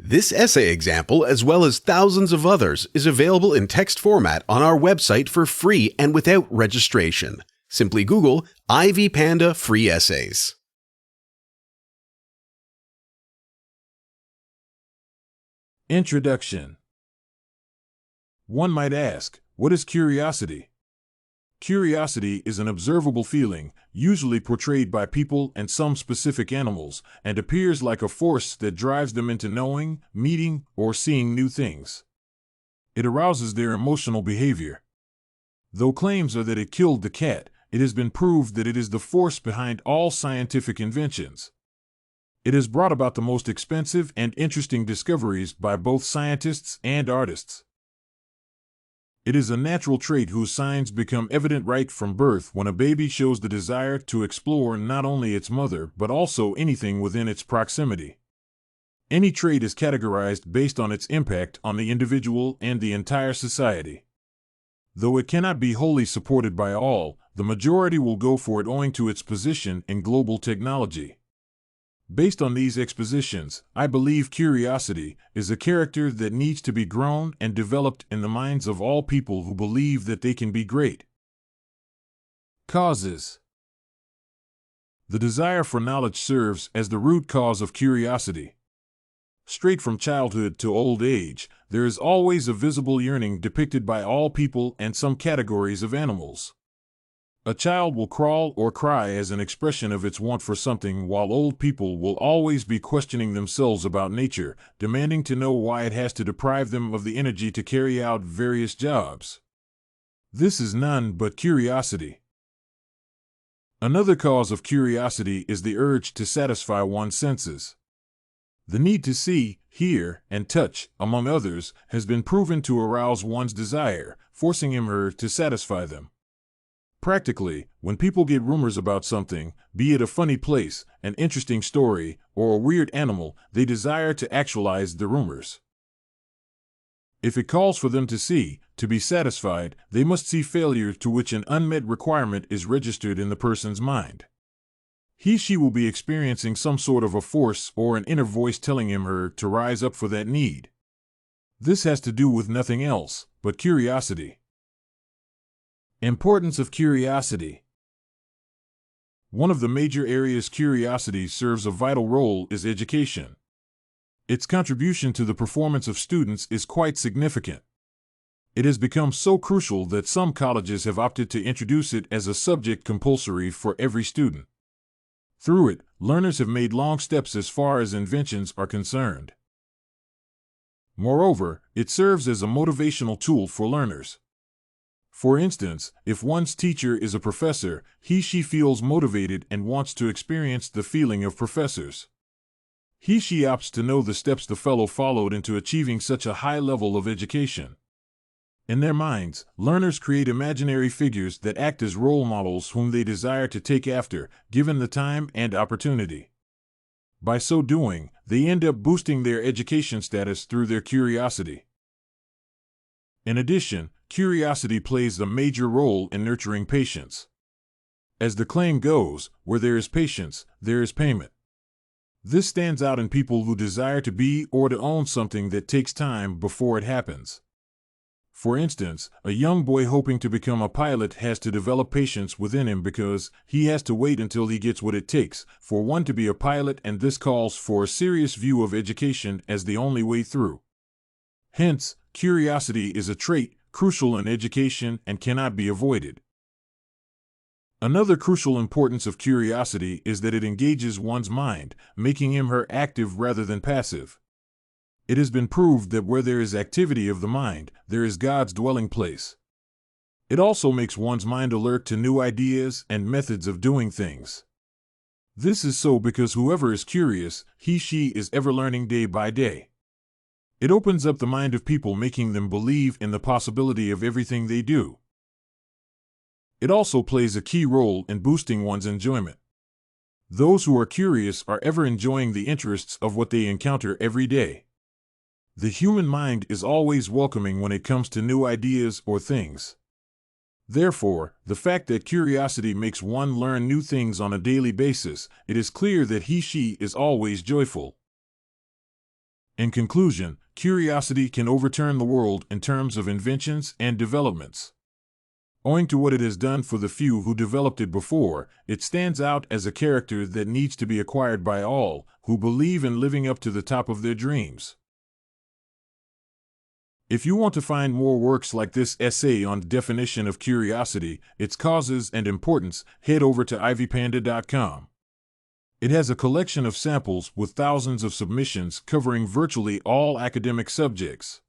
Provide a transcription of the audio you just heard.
This essay example, as well as thousands of others, is available in text format on our website for free and without registration. Simply Google Ivy Panda Free Essays. Introduction. One might ask, what is curiosity? Curiosity is an observable feeling, usually portrayed by people and some specific animals, and appears like a force that drives them into knowing, meeting, or seeing new things. It arouses their emotional behavior. Though claims are that it killed the cat, it has been proved that it is the force behind all scientific inventions. It has brought about the most expensive and interesting discoveries by both scientists and artists. It is a natural trait whose signs become evident right from birth when a baby shows the desire to explore not only its mother but also anything within its proximity. Any trait is categorized based on its impact on the individual and the entire society. Though it cannot be wholly supported by all, the majority will go for it owing to its position in global technology. Based on these expositions, I believe curiosity is a character that needs to be grown and developed in the minds of all people who believe that they can be great. Causes. The desire for knowledge serves as the root cause of curiosity. Straight from childhood to old age, there is always a visible yearning depicted by all people and some categories of animals. A child will crawl or cry as an expression of its want for something, while old people will always be questioning themselves about nature, demanding to know why it has to deprive them of the energy to carry out various jobs. This is none but curiosity. Another cause of curiosity is the urge to satisfy one's senses. The need to see, hear, and touch, among others, has been proven to arouse one's desire, forcing him or her to satisfy them. Practically, when people get rumors about something, be it a funny place, an interesting story, or a weird animal, they desire to actualize the rumors. If it calls for them to see, to be satisfied, they must see failure to which an unmet requirement is registered in the person's mind. He/she will be experiencing some sort of a force or an inner voice telling him or her to rise up for that need. This has to do with nothing else but curiosity. Importance of curiosity. One of the major areas curiosity serves a vital role is education. Its contribution to the performance of students is quite significant. It has become so crucial that some colleges have opted to introduce it as a subject compulsory for every student. Through it, learners have made long steps as far as inventions are concerned. Moreover, it serves as a motivational tool for learners. For instance, if one's teacher is a professor, he/she feels motivated and wants to experience the feeling of professors. He/she opts to know the steps the fellow followed into achieving such a high level of education. In their minds, learners create imaginary figures that act as role models whom they desire to take after, given the time and opportunity. By so doing, they end up boosting their education status through their curiosity. In addition, curiosity plays a major role in nurturing patience. As the claim goes, where there is patience, there is payment. This stands out in people who desire to be or to own something that takes time before it happens. For instance, a young boy hoping to become a pilot has to develop patience within him because he has to wait until he gets what it takes for one to be a pilot, and this calls for a serious view of education as the only way through. Hence, curiosity is a trait crucial in education and cannot be avoided. Another crucial importance of curiosity is that it engages one's mind, making him or her active rather than passive. It has been proved that where there is activity of the mind, there is God's dwelling place. It also makes one's mind alert to new ideas and methods of doing things. This is so because whoever is curious, he/she is ever learning day by day. It opens up the mind of people, making them believe in the possibility of everything they do. It also plays a key role in boosting one's enjoyment. Those who are curious are ever enjoying the interests of what they encounter every day. The human mind is always welcoming when it comes to new ideas or things. Therefore, the fact that curiosity makes one learn new things on a daily basis, it is clear that he/she is always joyful. In conclusion, curiosity can overturn the world in terms of inventions and developments. Owing to what it has done for the few who developed it before, it stands out as a character that needs to be acquired by all who believe in living up to the top of their dreams. If you want to find more works like this essay on the definition of curiosity, its causes and importance, head over to ivypanda.com. It has a collection of samples with thousands of submissions covering virtually all academic subjects.